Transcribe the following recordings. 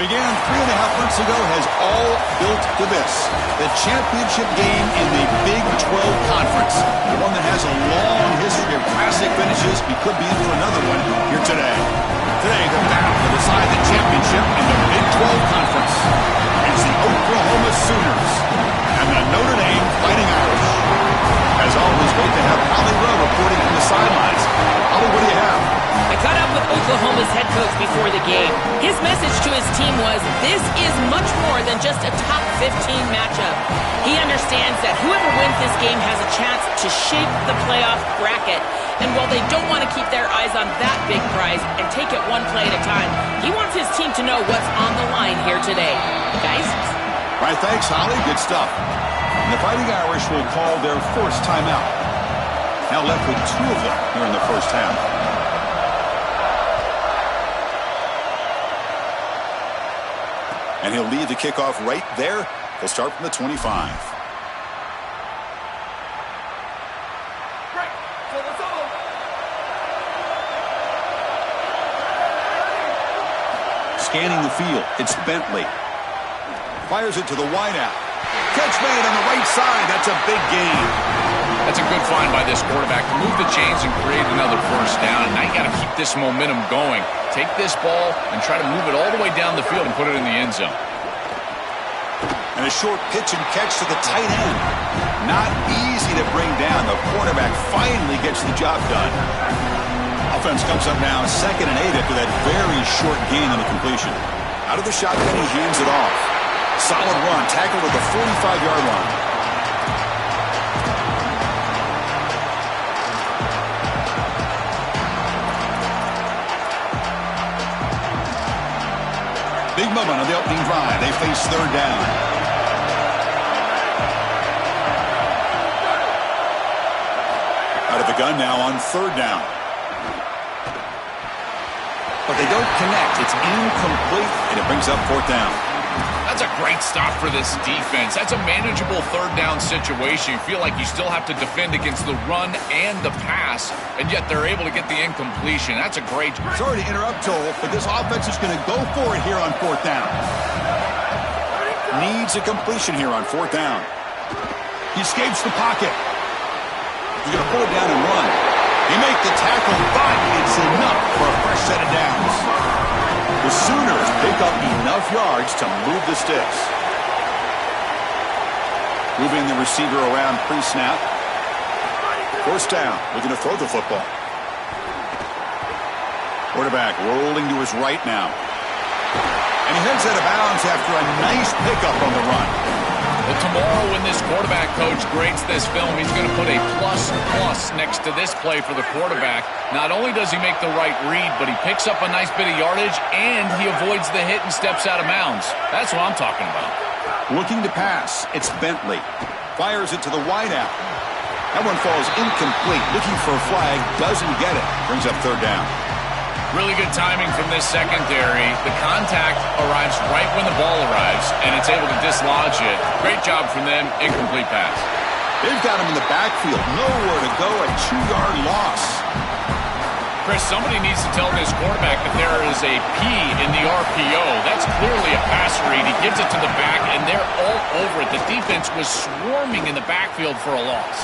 began 3.5 months ago has all built to this. The championship game in the Big 12 Conference. The one that has a long history of classic finishes. We could be in for another one here today. Today, the battle to decide the championship in the Big 12 Conference. It's the Oklahoma Sooners and the Notre Dame Fighting Irish. As always, great to have Holly Rowe reporting from the sidelines. Holly, what do you have? I caught up with Oklahoma's head coach before the game. His message to his team was, this is much more than just a top 15 matchup. He understands that whoever wins this game has a chance to shape the playoff bracket. And while they don't want to keep their eyes on that big prize and take it one play at a time, he wants his team to know what's on the line here today. Guys? All right, thanks, Holly. Good stuff. And the Fighting Irish will call their first timeout. Now left with 2 of them here in the first half. And he'll lead the kickoff right there. He'll start from the 25. Scanning the field, it's Bentley. Fires it to the wideout. Catch made on the right side. That's a big gain. That's a good find by this quarterback to move the chains and create another first down. And now you got to keep this momentum going. Take this ball and try to move it all the way down the field and put it in the end zone. And a short pitch and catch to the tight end. Not easy to bring down. The quarterback finally gets the job done. Offense comes up now 2nd and 8 after that very short gain on the completion. Out of the shotgun, he hands it off. Solid run, tackled at the 45-yard line. Big moment on the opening drive. They face 3rd down. Out of the gun now on 3rd down. But they don't connect. It's incomplete, and it brings up 4th down. That's a great stop for this defense. That's a manageable 3rd down situation. You feel like you still have to defend against the run and the pass, and yet they're able to get the incompletion. That's a great... Sorry to interrupt, Joel, but this offense is going to go for it here on 4th down. Needs a completion here on 4th down. He escapes the pocket. He's going to pull it down and run. He makes the tackle, but it's enough for a fresh set of downs. The Sooners pick up enough yards to move the sticks. Moving the receiver around pre-snap. 1st down, looking to throw the football. Quarterback rolling to his right now. And he heads out of bounds after a nice pickup on the run. Well, tomorrow when this quarterback coach grades this film, he's going to put a plus next to this play for the quarterback. Not only does he make the right read, but he picks up a nice bit of yardage, and he avoids the hit and steps out of bounds. That's what I'm talking about. Looking to pass, it's Bentley. Fires it to the wideout. That one falls incomplete. Looking for a flag, doesn't get it. Brings up 3rd down. Really good timing from this secondary. The contact arrives right when the ball arrives, and it's able to dislodge it. Great job from them. Incomplete pass. They've got him in the backfield. Nowhere to go. A 2-yard loss. Chris, somebody needs to tell this quarterback that there is a P in the RPO. That's clearly a pass read. He gives it to the back, and they're all over it. The defense was swarming in the backfield for a loss.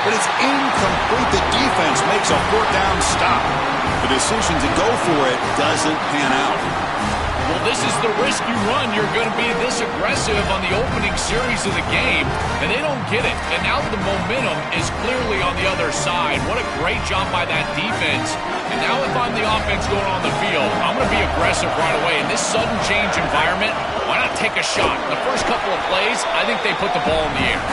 But it's incomplete. The defense makes a 4th down stop. The decision to go for it doesn't pan out. Well, this is the risk you run. You're going to be this aggressive on the opening series of the game, and they don't get it. And now the momentum is clearly on the other side. What a great job by that defense. And now if I'm the offense going on the field, I'm going to be aggressive right away. In this sudden change environment, why not take a shot? The first couple of plays, I think they put the ball in the air.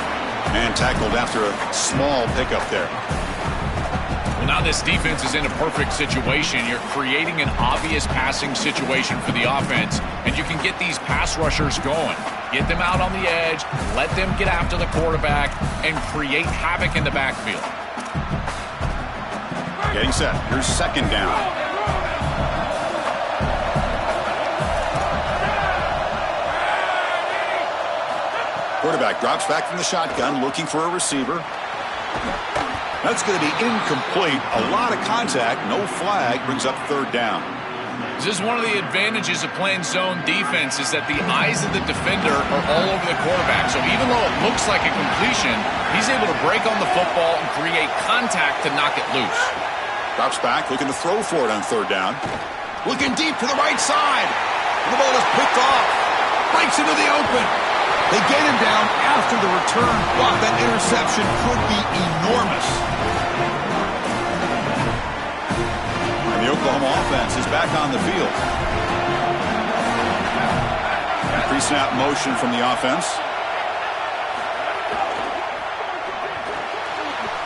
Man tackled after a small pickup there. Well, now this defense is in a perfect situation. You're creating an obvious passing situation for the offense, and you can get these pass rushers going. Get them out on the edge, let them get after the quarterback, and create havoc in the backfield. Getting set. Here's 2nd down. Quarterback drops back from the shotgun, looking for a receiver. That's going to be incomplete. A lot of contact, no flag, brings up 3rd down. This is one of the advantages of playing zone defense is that the eyes of the defender are all over the quarterback. So even though it looks like a completion, he's able to break on the football and create contact to knock it loose. Drops back, looking to throw for it on third down. Looking deep to the right side. The ball is picked off. Breaks into the open. They get him down after the return. Wow, that interception could be enormous. The Oklahoma offense is back on the field. Pre-snap motion from the offense.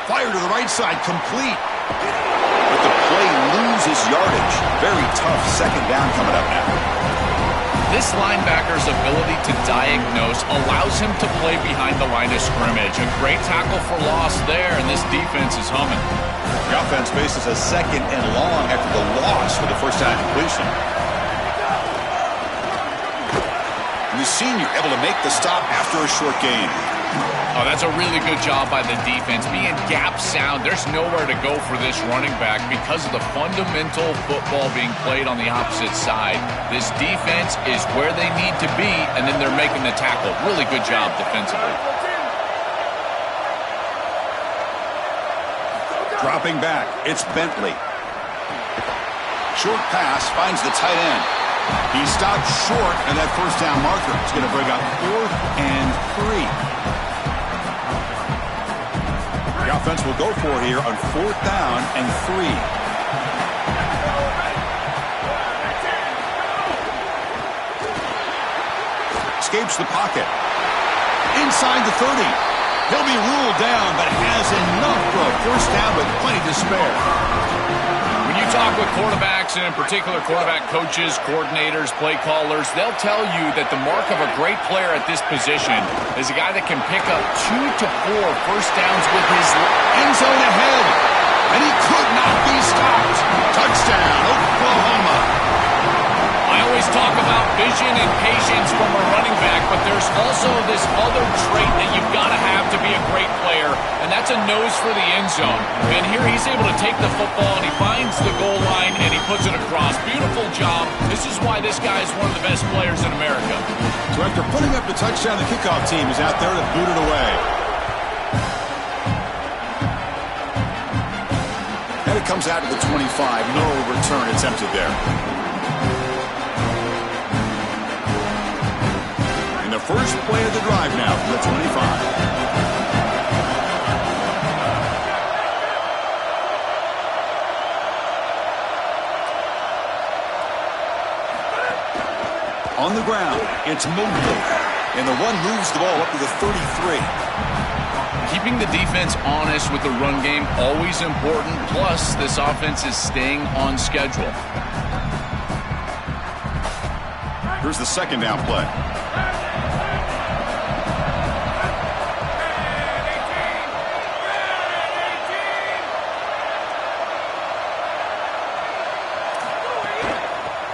Fire to the right side, complete. But the play loses yardage. Very tough second down coming up now. This linebacker's ability to diagnose allows him to play behind the line of scrimmage. A great tackle for loss there, and this defense is humming. The offense faces a second and long after the loss for the first down completion. And the senior able to make the stop after a short gain. Oh, that's a really good job by the defense. Being gap sound, there's nowhere to go for this running back because of the fundamental football being played on the opposite side. This defense is where they need to be, and then they're making the tackle. Really good job defensively. Dropping back, it's Bentley. Short pass finds the tight end. He stopped short, and that first down marker is going to bring up 4th and 3. The offense will go for it here on 4th down and 3. Escapes the pocket. Inside the 30. He'll be ruled down, but has enough for a first down with plenty to spare. When you talk with quarterbacks, and in particular quarterback coaches, coordinators, play callers, they'll tell you that the mark of a great player at this position is a guy that can pick up 2 to 4 first downs with his end zone ahead. And he could not be stopped. Touchdown, Oklahoma. I always talk about vision and patience from a running back, but there's also this other trait that you've got to have to be a great player, and that's a nose for the end zone. And here he's able to take the football, and he finds the goal line, and he puts it across. Beautiful job. This is why this guy is one of the best players in America. So after putting up the touchdown, the kickoff team is out there to boot it away. And it comes out to the 25. No return attempted there. The first play of the drive now from the 25. On the ground, it's Mobley. And the one moves the ball up to the 33. Keeping the defense honest with the run game, always important. Plus, this offense is staying on schedule. Here's the second down play.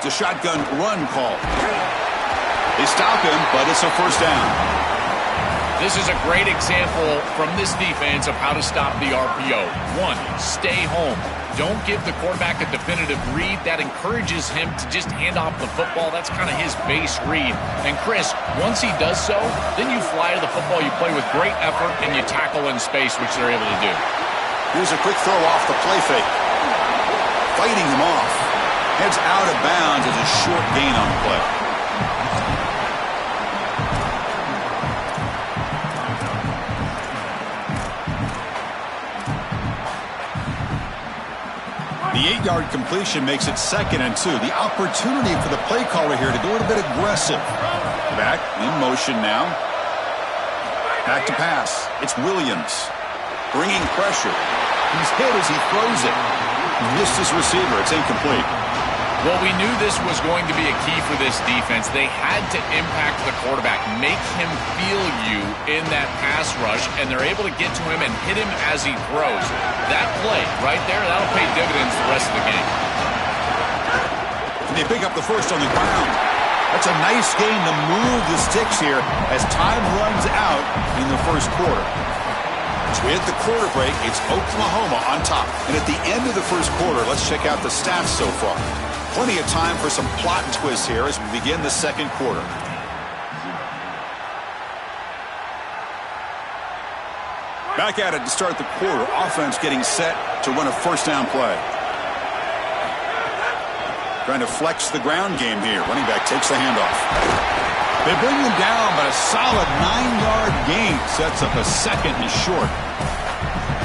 It's a shotgun run call. They stop him, but it's a first down. This is a great example from this defense of how to stop the RPO. 1, stay home. Don't give the quarterback a definitive read. That encourages him to just hand off the football. That's kind of his base read. And Chris, once he does so, then you fly to the football. You play with great effort, and you tackle in space, which they're able to do. Here's a quick throw off the play fake. Fighting him off. Heads out of bounds as a short gain on the play. The 8-yard completion makes it 2nd and 2. The opportunity for the play caller here to go a little bit aggressive. Back in motion now. Back to pass. It's Williams. Bringing pressure. He's hit as he throws it. Missed his receiver. It's incomplete. Well, we knew this was going to be a key for this defense. They had to impact the quarterback, make him feel you in that pass rush, and they're able to get to him and hit him as he throws. That play right there, that'll pay dividends the rest of the game. And they pick up the first on the ground. That's a nice game to move the sticks here as time runs out in the first quarter. So we hit the quarter break. It's Oklahoma on top. And at the end of the first quarter, let's check out the stats so far. Plenty of time for some plot twists here as we begin the second quarter. Back at it to start the quarter. Offense getting set to run a first down play. Trying to flex the ground game here. Running back takes the handoff. They bring him down, but a solid 9-yard gain sets up a second and short.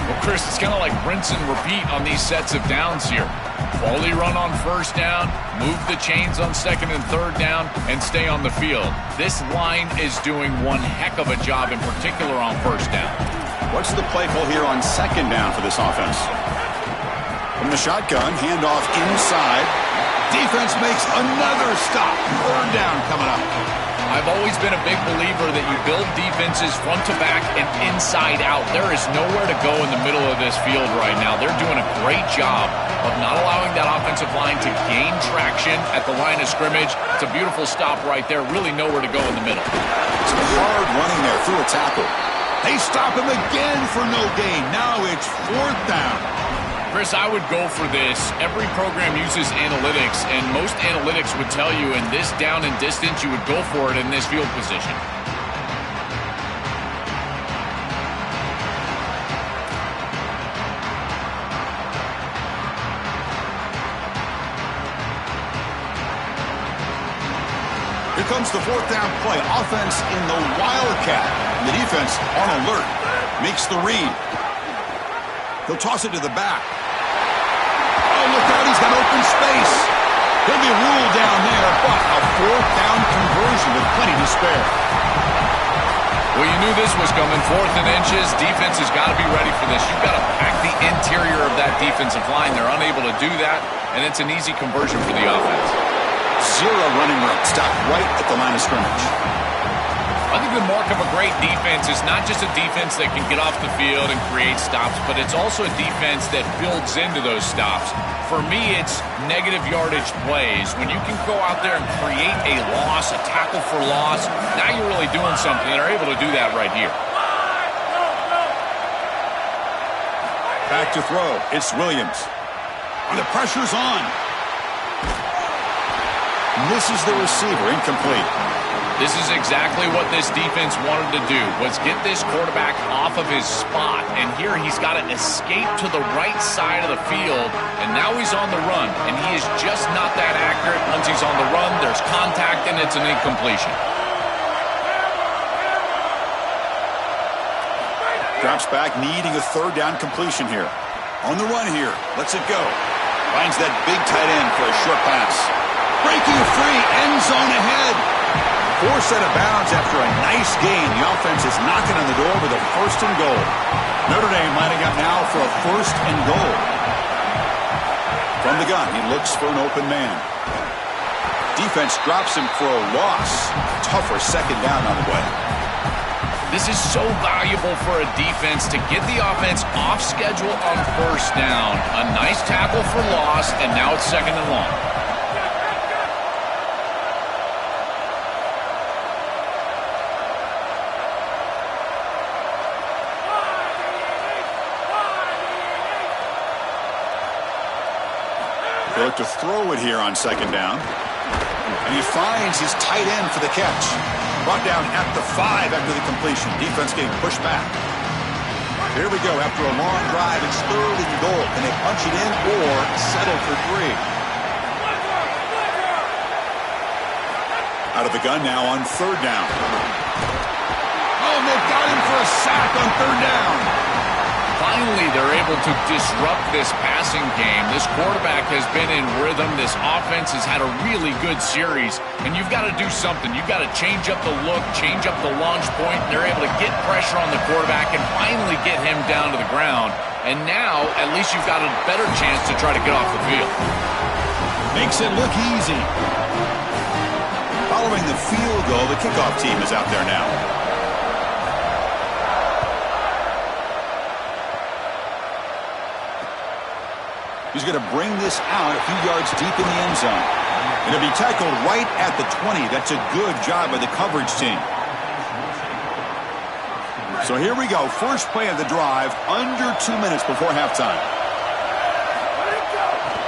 Well, Chris, it's kind of like rinse and repeat on these sets of downs here. Quality run on first down, move the chains on second and third down, and stay on the field. This line is doing one heck of a job, in particular on first down. What's the play call here on second down for this offense? From the shotgun, handoff inside. Defense makes another stop. Third down coming up. I've always been a big believer that you build defenses front to back and inside out. There is nowhere to go in the middle of this field right now. They're doing a great job of not allowing that offensive line to gain traction at the line of scrimmage. It's a beautiful stop right there. Really nowhere to go in the middle. Some hard running there through a tackle. They stop him again for no gain. Now it's fourth down. Chris, I would go for this. Every program uses analytics, and most analytics would tell you in this down and distance, you would go for it in this field position. Here comes the fourth down play. Offense in the Wildcat. The defense on alert. Makes the read. He'll toss it to the back. Oh, look out, he's got open space. He'll be ruled down there, but a fourth down conversion with plenty to spare. Well, you knew this was coming. 4th and inches. Defense has got to be ready for this. You've got to pack the interior of that defensive line. They're unable to do that, and it's an easy conversion for the offense. Zero running room. Stopped right at the line of scrimmage. I think the mark of a great defense is not just a defense that can get off the field and create stops, but it's also a defense that builds into those stops. For me, it's negative yardage plays. When you can go out there and create a loss, a tackle for loss, now you're really doing something. They're able to do that right here. Back to throw. It's Williams. And the pressure's on. Misses the receiver. Incomplete. This is exactly what this defense wanted to do, was get this quarterback off of his spot. And here he's got to escape to the right side of the field, and now he's on the run. And he is just not that accurate. Once he's on the run, there's contact, and it's an incompletion. Drops back, needing a third down completion here. On the run here. Lets it go. Finds that big tight end for a short pass. Breaking free, end zone ahead. Forced out of bounds after a nice gain. The offense is knocking on the door with a first and goal. Notre Dame lining up now for a first and goal. From the gun, he looks for an open man. Defense drops him for a loss. Tougher second down on the way. This is so valuable for a defense to get the offense off schedule on first down. A nice tackle for loss, and now it's second and long. They look to throw it here on second down. And he finds his tight end for the catch. Brought down at the 5 after the completion. Defense getting pushed back. Here we go. After a long drive, it's third and goal. Can they punch it in or settle for 3? Out of the gun now on third down. Oh, they've got him for a sack on third down. Finally, they're able to disrupt this passing game. This quarterback has been in rhythm. This offense has had a really good series, and you've got to do something. You've got to change up the look, change up the launch point. They're able to get pressure on the quarterback and finally get him down to the ground. And now, at least you've got a better chance to try to get off the field. Makes it look easy. Following the field goal, the kickoff team is out there now. He's going to bring this out a few yards deep in the end zone. It'll be tackled right at the 20. That's a good job by the coverage team. So here we go. First play of the drive, under 2 minutes before halftime.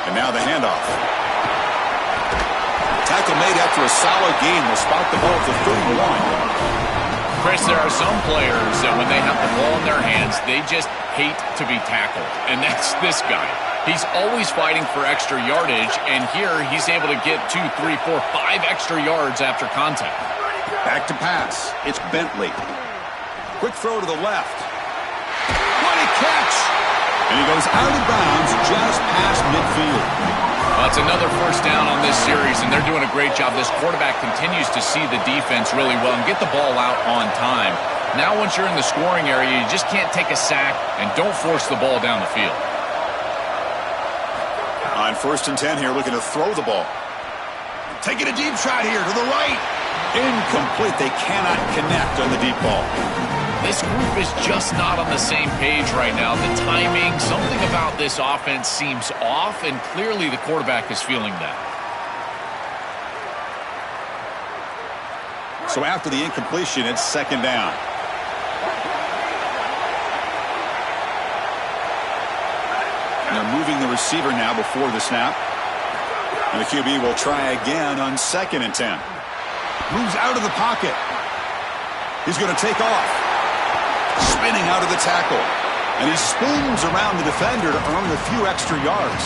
And now the handoff. tackle made after a solid gain. They'll spot the ball at the 31. Chris, there are some players that when they have the ball in their hands, they just hate to be tackled. And that's this guy. He's always fighting for extra yardage, and here he's able to get 2, 3, 4, 5 extra yards after contact. Back to pass. It's Bentley. Quick throw to the left. What a catch! And he goes out of bounds just past midfield. That's another first down on this series, and they're doing a great job. This quarterback continues to see the defense really well and get the ball out on time. Now once you're in the scoring area, you just can't take a sack and don't force the ball down the field. On 1st and 10 here, looking to throw the ball. Taking a deep shot here to the right. Incomplete. They cannot connect on the deep ball. This group is just not on the same page right now. The timing, something about this offense seems off, and clearly the quarterback is feeling that. So after the incompletion, it's 2nd down. And they're moving the receiver now before the snap. And the QB will try again on 2nd and 10. Moves out of the pocket. He's going to take off. Spinning out of the tackle. And he spins around the defender to earn a few extra yards.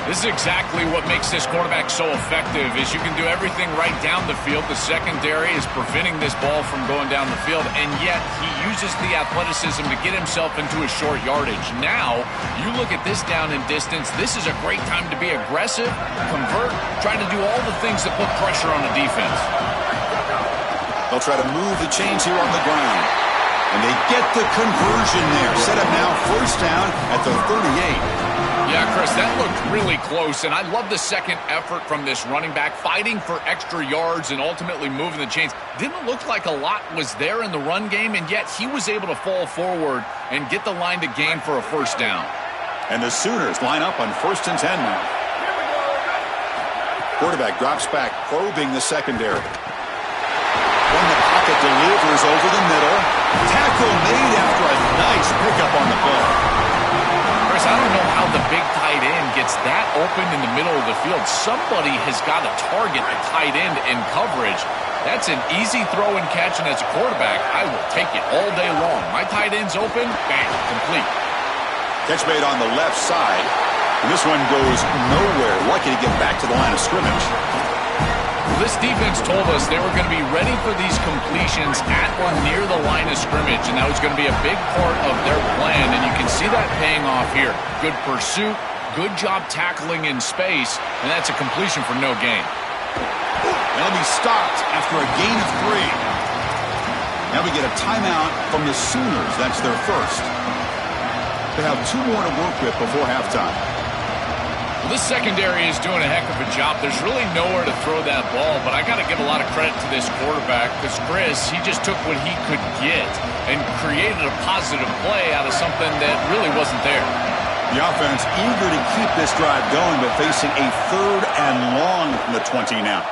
This is exactly what makes this quarterback so effective, is you can do everything right down the field. The secondary is preventing this ball from going down the field, and yet he uses the athleticism to get himself into a short yardage. Now, you look at this down and distance, this is a great time to be aggressive, convert, try to do all the things that put pressure on the defense. They'll try to move the chains here on the ground. And they get the conversion there. Set up now 1st down at the 38. Yeah, Chris, that looked really close, and I love the second effort from this running back, fighting for extra yards and ultimately moving the chains. Didn't look like a lot was there in the run game, and yet he was able to fall forward and get the line to gain for a 1st down. And the Sooners line up on 1st and 10 now. Quarterback drops back, probing the secondary. When the pocket delivers over the middle. Tackle made after a nice pickup on the play. Chris, I don't know how the big tight end gets that open in the middle of the field. Somebody has got to target the tight end in coverage. That's an easy throw and catch, and as a quarterback, I will take it all day long. My tight end's open, bang, complete. Catch made on the left side. And this one goes nowhere. Lucky to get back to the line of scrimmage. This defense told us they were going to be ready for these completions at or near the line of scrimmage, and that was going to be a big part of their plan, and you can see that paying off here. Good pursuit, good job tackling in space, and that's a completion for no gain. They'll be stopped after a gain of 3. Now we get a timeout from the Sooners. That's their first. They have 2 more to work with before halftime. Well, this secondary is doing a heck of a job. There's really nowhere to throw that ball, but I got to give a lot of credit to this quarterback because Chris, he just took what he could get and created a positive play out of something that really wasn't there. The offense eager to keep this drive going, but facing a 3rd and long from the 20 now.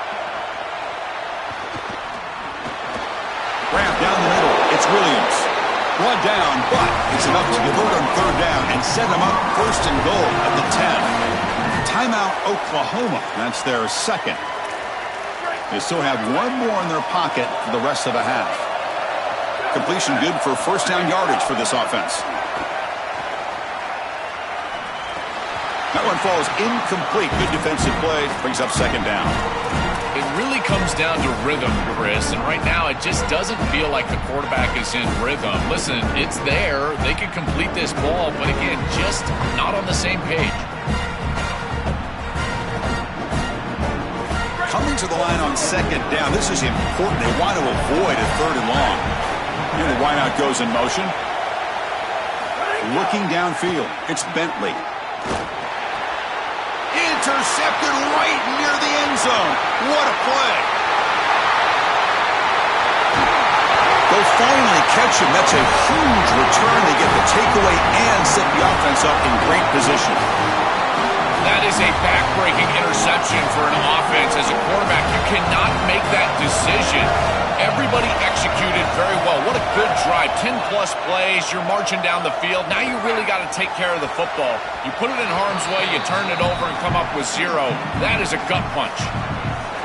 Ramp down the middle. It's Williams. One down, but it's enough to convert on 3rd down and set them up 1st and goal at the 10. Timeout, Oklahoma. That's their second. They still have 1 more in their pocket for the rest of the half. Completion good for 1st down yardage for this offense. That one falls incomplete. Good defensive play. Brings up 2nd down. It really comes down to rhythm, Chris, and right now it just doesn't feel like the quarterback is in rhythm. Listen, it's there. They can complete this ball, but again, just not on the same page. Coming to the line on 2nd down. This is important. They want to avoid a 3rd and long. Here the wideout goes in motion. Looking downfield. It's Bentley. Intercepted right near the end zone. What a play. They'll finally catch him. That's a huge return. They get the takeaway and set the offense up in great position. That is a back-breaking interception for an offense. As a quarterback, you cannot make that decision. Everybody executed very well. What a good drive. 10-plus plays. You're marching down the field. Now you really got to take care of the football. You put it in harm's way, you turn it over and come up with 0. That is a gut punch.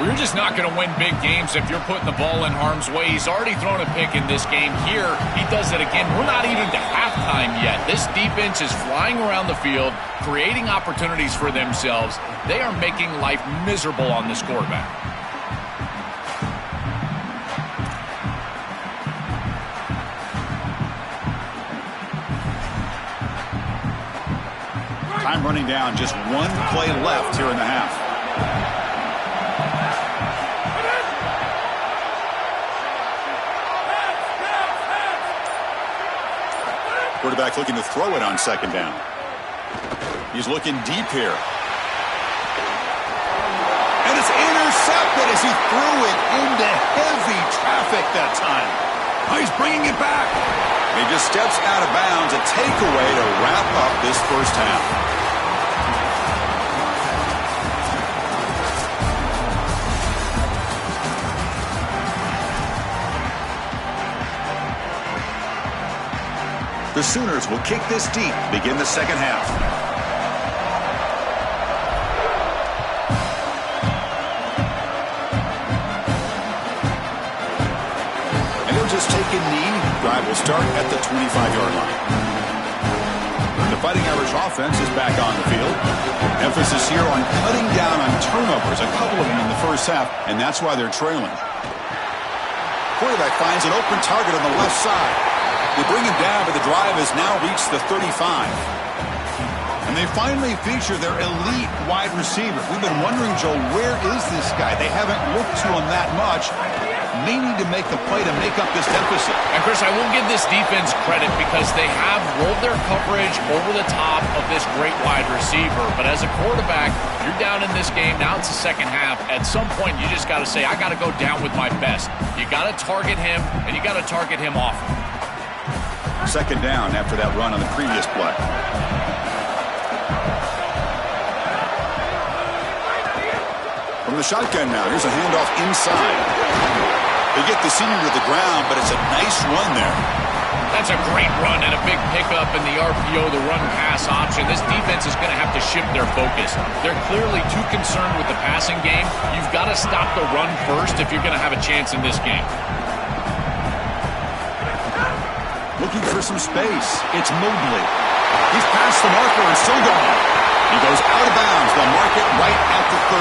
Well, you're just not going to win big games if you're putting the ball in harm's way. He's already thrown a pick in this game. Here, he does it again. We're not even to halftime yet. This defense is flying around the field, creating opportunities for themselves. They are making life miserable on this quarterback. Time running down, just one play left here in the half. Quarterback looking to throw it on second down. He's looking deep here. And it's intercepted as he threw it into heavy traffic that time. Oh, he's bringing it back. He just steps out of bounds, a takeaway to wrap up this first half. The Sooners will kick this deep, begin the second half. And he'll just take a knee. Drive will start at the 25-yard line. The Fighting Irish offense is back on the field. Emphasis here on cutting down on turnovers, a couple of them in the first half, and that's why they're trailing. Quarterback finds an open target on the left side. They bring him down, but the drive has now reached the 35. And they finally feature their elite wide receiver. We've been wondering, Joe, where is this guy? They haven't looked to him that much. May need to make a play to make up this deficit. And, Chris, I will give this defense credit because they have rolled their coverage over the top of this great wide receiver. But as a quarterback, you're down in this game. Now it's the second half. At some point, you just got to say, I got to go down with my best. You got to target him, and you got to target him often. Second down after that run on the previous play. From the shotgun now, here's a handoff inside. They get the senior to the ground, but it's a nice run there. That's a great run and a big pickup in the RPO, the run-pass option. This defense is going to have to shift their focus. They're clearly too concerned with the passing game. You've got to stop the run first if you're going to have a chance in this game. Looking for some space. It's Mobley. He's past the marker and still gone. He goes out of bounds. They'll mark it right at the 30.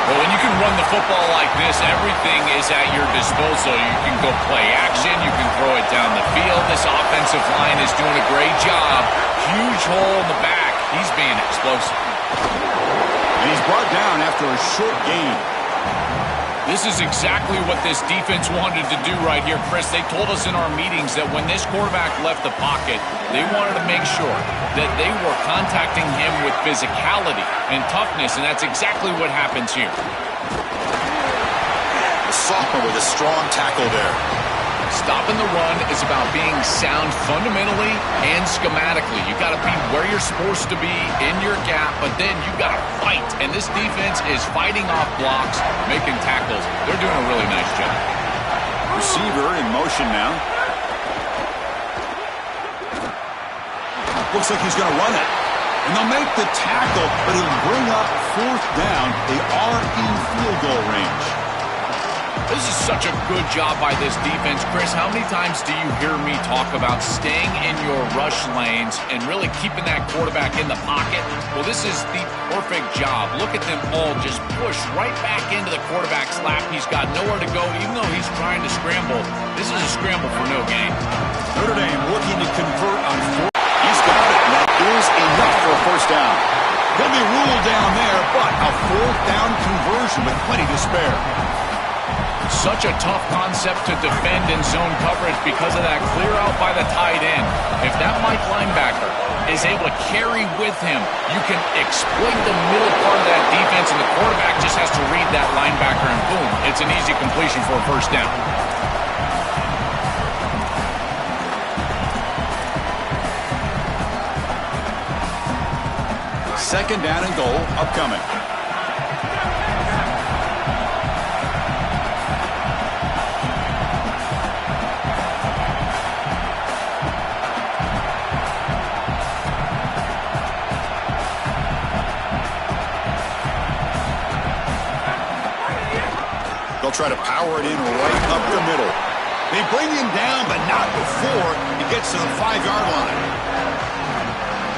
Well, when you can run the football like this, everything is at your disposal. You can go play action. You can throw it down the field. This offensive line is doing a great job. Huge hole in the back. He's being explosive. And he's brought down after a short gain. This is exactly what this defense wanted to do right here, Chris. They told us in our meetings that when this quarterback left the pocket, they wanted to make sure that they were contacting him with physicality and toughness, and that's exactly what happens here. The sophomore with a strong tackle there. Stopping the run is about being sound fundamentally and schematically. You got to be where you're supposed to be in your gap, but then you got to fight. And this defense is fighting off blocks, making tackles. They're doing a really nice job. Receiver in motion now. Looks like he's going to run it. And they'll make the tackle, but it'll bring up fourth down. They are in field goal range. This is such a good job by this defense. Chris, how many times do you hear me talk about staying in your rush lanes and really keeping that quarterback in the pocket? Well, this is the perfect job. Look at them all just push right back into the quarterback's lap. He's got nowhere to go, even though he's trying to scramble. This is a scramble for no gain. Notre Dame looking to convert on fourth. He's got it. That is enough for a first down. He'll be ruled down there, but a fourth down conversion with plenty to spare. Such a tough concept to defend in zone coverage because of that clear out by the tight end. If that Mike linebacker is able to carry with him, you can exploit the middle part of that defense, and the quarterback just has to read that linebacker, and boom, it's an easy completion for a first down. Second down and goal upcoming. try to power it in right up the middle. They bring him down, but not before he gets to the 5-yard line.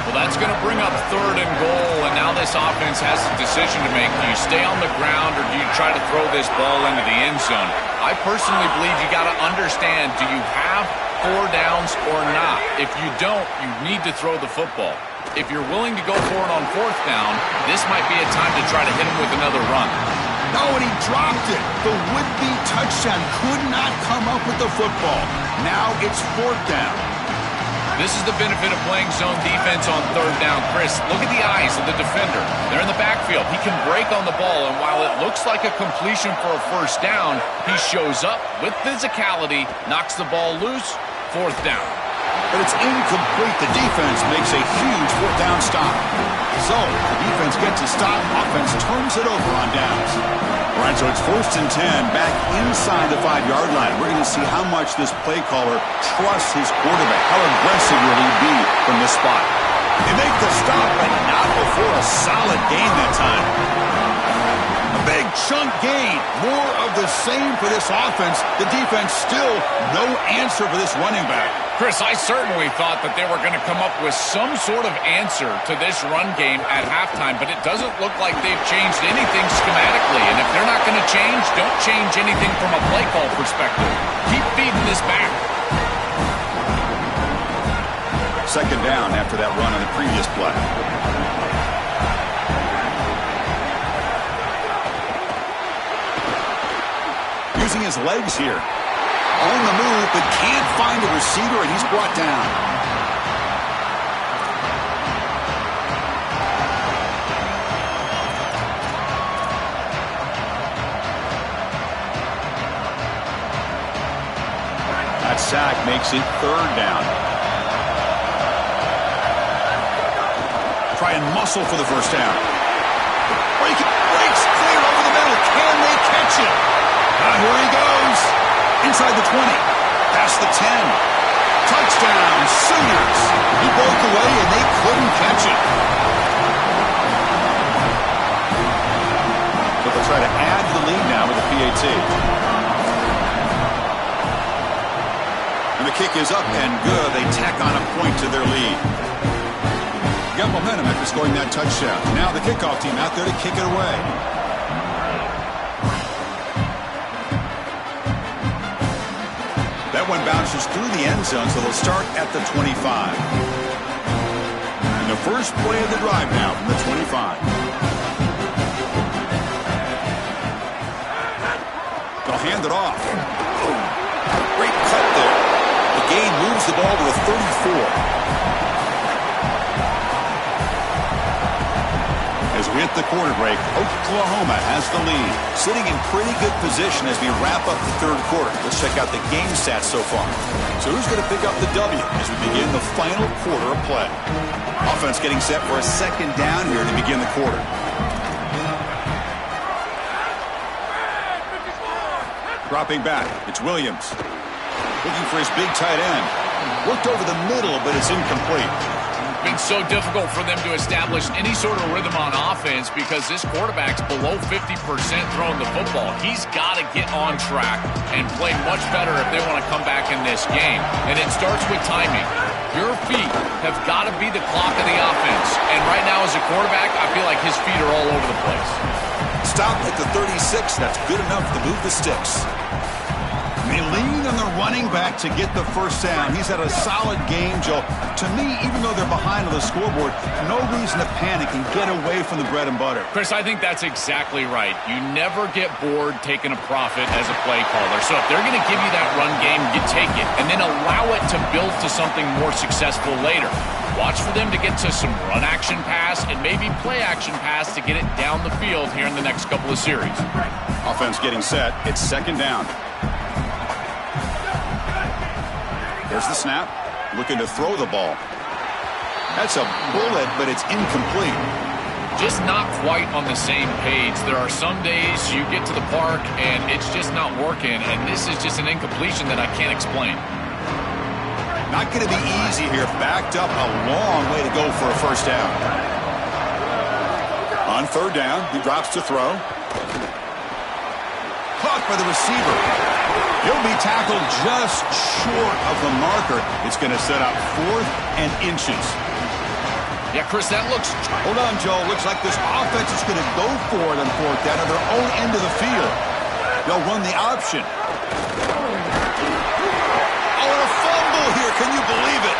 Well, that's going to bring up 3rd and goal, and now this offense has a decision to make. Do you stay on the ground, or do you try to throw this ball into the end zone? I personally believe you got to understand, do you have 4 downs or not? If you don't, you need to throw the football. If you're willing to go for it on 4th down, this might be a time to try to hit him with another run. Oh, and he dropped it. The would-be touchdown could not come up with the football. Now it's 4th down. This is the benefit of playing zone defense on 3rd down. Chris, look at the eyes of the defender. They're in the backfield. He can break on the ball, and while it looks like a completion for a 1st down, he shows up with physicality, knocks the ball loose, 4th down. But it's incomplete. The defense makes a huge 4th down stop. So, the defense gets a stop. Offense turns it over on downs. All right, so it's 1st and 10 back inside the 5-yard line. We're going to see how much this play caller trusts his quarterback. How aggressive will he be from this spot? They make the stop, but not before a solid gain that time. A big chunk gain. More of the same for this offense. The defense still no answer for this running back. Chris, I certainly thought that they were going to come up with some sort of answer to this run game at halftime, but it doesn't look like they've changed anything schematically. And if they're not going to change, don't change anything from a play call perspective. Keep feeding this back. 2nd down after that run on the previous play. Using his legs here. On the move, but can't find a receiver, and he's brought down. That sack makes it 3rd down. Try and muscle for the 1st down. Breaks clear over the middle. Can they catch it? Here he goes. Inside the 20, past the 10. Touchdown, Sooners. He broke away, and they couldn't catch it. But they'll try to add to the lead now with the PAT. And the kick is up and good. They tack on a point to their lead. Got momentum after scoring that touchdown. Now the kickoff team out there to kick it away. That one bounces through the end zone, so they'll start at the 25. And the first play of the drive now from the 25. They'll hand it off. Great cut there. The gain moves the ball to the 34. As we hit the quarter break, Oklahoma has the lead, sitting in pretty good position as we wrap up the 3rd quarter. Let's check out the game stats so far. So who's going to pick up the W as we begin the final quarter of play? Offense getting set for a 2nd down here to begin the quarter. Dropping back, it's Williams. Looking for his big tight end. Looked over the middle, but it's incomplete. Been so difficult for them to establish any sort of rhythm on offense because this quarterback's below 50% throwing the football. He's got to get on track and play much better if they want to come back in this game. And it starts with timing. Your feet have got to be the clock of the offense. And right now as a quarterback, I feel like his feet are all over the place. Stop at the 36. That's good enough to move the sticks. They lean on the running back to get the 1st down. He's had a solid game, Joe. To me, even though they're behind on the scoreboard, no reason to panic and get away from the bread and butter. Chris, I think that's exactly right. You never get bored taking a profit as a play caller. So if they're going to give you that run game, you take it, and then allow it to build to something more successful later. Watch for them to get to some run action pass and maybe play action pass to get it down the field here in the next couple of series. Offense getting set. It's 2nd down. There's the snap. Looking to throw the ball. That's a bullet, but it's incomplete. Just not quite on the same page. There are some days you get to the park and it's just not working, and this is just an incompletion that I can't explain. Not going to be easy here. Backed up a long way to go for a 1st down. On 3rd down, he drops to throw. caught by the receiver. He'll be tackled just short of the marker. It's going to set up 4th and inches. Yeah, Chris, that looks... Hold on, Joe. Looks like this offense is going to go for it on 4th down at their own end of the field. They'll run the option. Oh, and a fumble here. Can you believe it?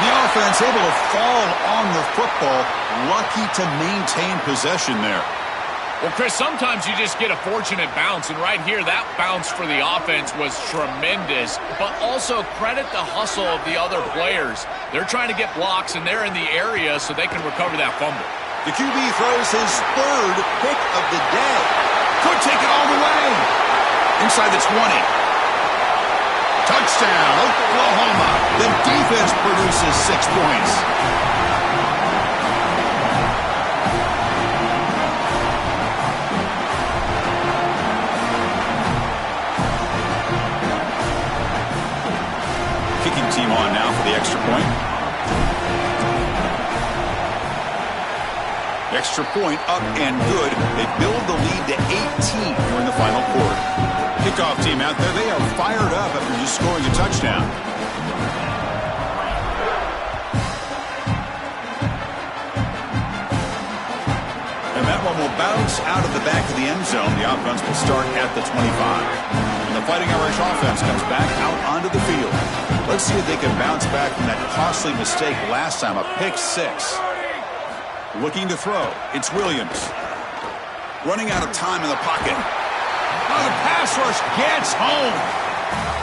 The offense able to fall on the football. Lucky to maintain possession there. Well, Chris, sometimes you just get a fortunate bounce, and right here, that bounce for the offense was tremendous, but also credit the hustle of the other players. They're trying to get blocks, and they're in the area so they can recover that fumble. The QB throws his 3rd pick of the day. Could take it all the way. Inside the 20. Touchdown, Oklahoma. The defense produces 6 points. Kicking team on now for the extra point. Extra point up and good. They build the lead to 18 here in the final quarter. Kickoff team out there, they are fired up after just scoring a touchdown. And that one will bounce out of the back of the end zone. The offense will start at the 25. And the Fighting Irish offense comes back out onto the field. Let's see if they can bounce back from that costly mistake last time, a pick 6. Looking to throw. It's Williams. Running out of time in the pocket. Oh, the pass rush gets home.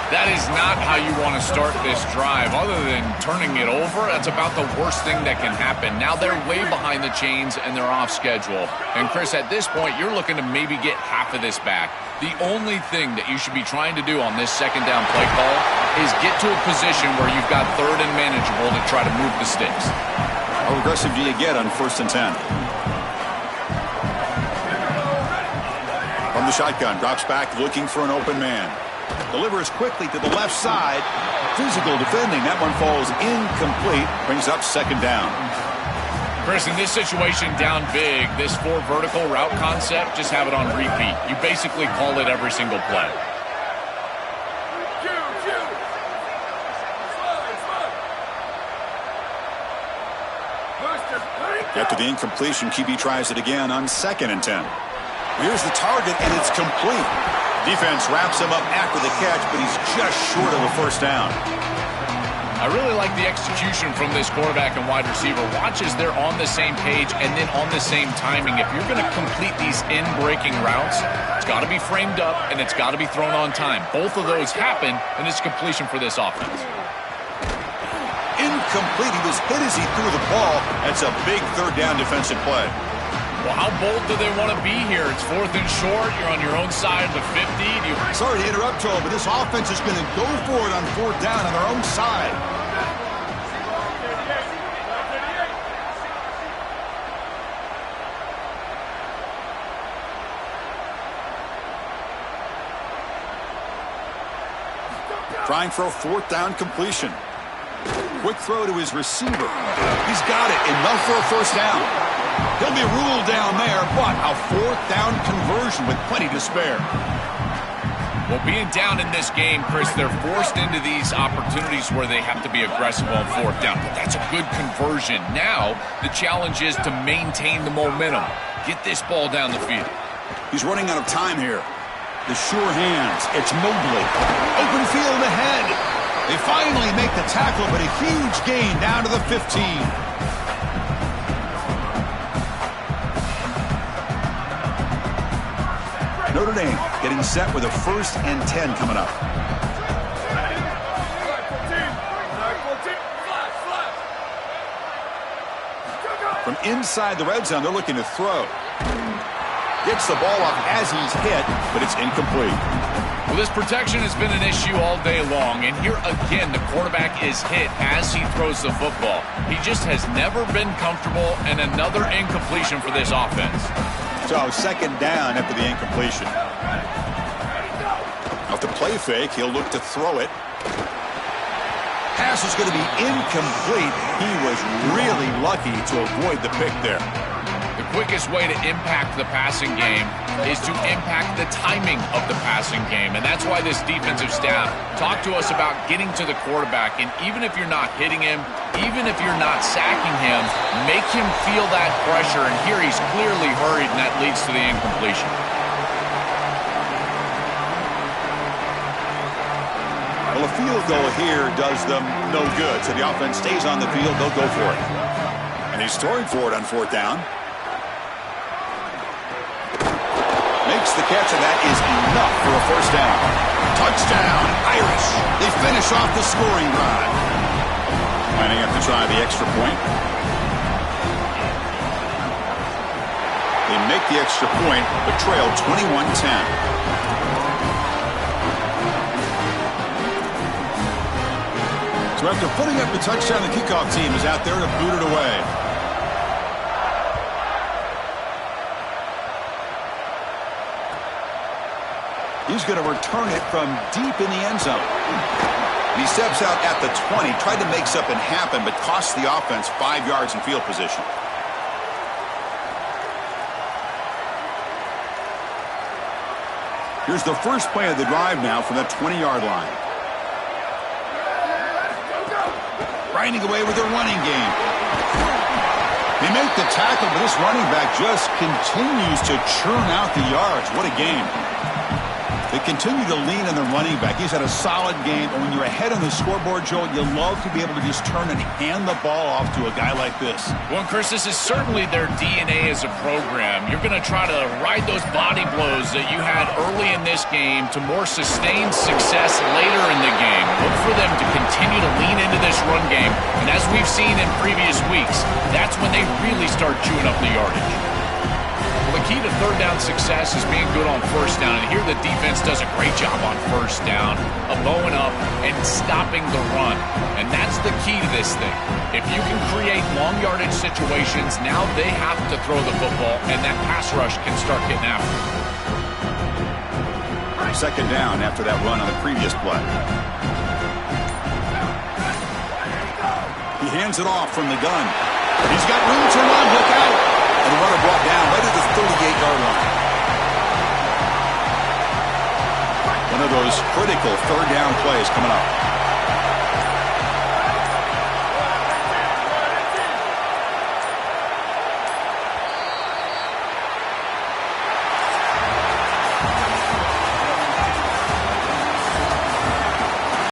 That is not how you want to start this drive. Other than turning it over, that's about the worst thing that can happen. Now they're way behind the chains and they're off schedule. And Chris, at this point, you're looking to maybe get half of this back. The only thing that you should be trying to do on this 2nd down play call is get to a position where you've got 3rd and manageable to try to move the sticks. How aggressive do you get on 1st and 10? From the shotgun, drops back looking for an open man. Delivers quickly to the left side. Physical defending. That one falls incomplete. Brings up 2nd down. Chris, in this situation, down big, this 4 vertical route concept, just have it on repeat. You basically call it every single play. After the incompletion, QB tries it again on 2nd and 10. Here's the target, and it's complete. Defense wraps him up after the catch, but he's just short of a 1st down. I really like the execution from this quarterback and wide receiver. Watch as they're on the same page and then on the same timing. If you're going to complete these in-breaking routes, it's got to be framed up and it's got to be thrown on time. Both of those happen, and it's completion for this offense. Incomplete. He was hit as he threw the ball. That's a big 3rd down defensive play. Well, how bold do they want to be here? It's 4th and short. You're on your own side of the 50. Sorry to interrupt, Joe, but this offense is going to go for it on 4th down on their own side. Trying for a 4th down completion. Quick throw to his receiver. He's got it. Enough for a 1st down. He'll be ruled down there, but a 4th down conversion with plenty to spare. Well, being down in this game, Chris, they're forced into these opportunities where they have to be aggressive on 4th down. But that's a good conversion. Now, the challenge is to maintain the momentum. Get this ball down the field. He's running out of time here. The sure hands. It's Mobley. Open field ahead. They finally make the tackle, but a huge gain down to the 15. Notre Dame getting set with a 1st and 10 coming up. From inside the red zone, they're looking to throw. Gets the ball up as he's hit, but it's incomplete. Well, this protection has been an issue all day long, and here again, the quarterback is hit as he throws the football. He just has never been comfortable, and another incompletion for this offense. So 2nd down after the incompletion. Off the play fake, he'll look to throw it. Pass is going to be incomplete. He was really lucky to avoid the pick there. The quickest way to impact the passing game is to impact the timing of the passing game. And that's why this defensive staff talked to us about getting to the quarterback. And even if you're not hitting him, even if you're not sacking him, make him feel that pressure. And here he's clearly hurried, and that leads to the incompletion. Well, a field goal here does them no good. So the offense stays on the field. They'll go for it. And he's throwing for it on 4th down. Makes the catch, and that is enough for a 1st down. Touchdown, Irish. They finish off the scoring drive. Lining up to try the extra point. They make the extra point, but trail 21-10. So after putting up the touchdown, the kickoff team is out there to boot it away. He's going to return it from deep in the end zone. He steps out at the 20, tried to make something happen, but cost the offense 5 yards in field position. Here's the first play of the drive now from that 20-yard line. Grinding away with their running game. They make the tackle, but this running back just continues to churn out the yards. What a game. They continue to lean on their running back. He's had a solid game, and when you're ahead on the scoreboard, Joe, you love to be able to just turn and hand the ball off to a guy like this. Well, Chris, this is certainly their DNA as a program. You're going to try to ride those body blows that you had early in this game to more sustained success later in the game. Look for them to continue to lean into this run game, and as we've seen in previous weeks, that's when they really start chewing up the yardage. Well, the key to 3rd down success is being good on 1st down, and here the defense does a great job on 1st down of bowing up and stopping the run. And that's the key to this thing. If you can create long yardage situations, now they have to throw the football, and that pass rush can start getting after it. 2nd down after that run on the previous play. He hands it off from the gun. He's got room to run. Look out. And the runner brought down right at the 38-yard line. One of those critical 3rd down plays coming up.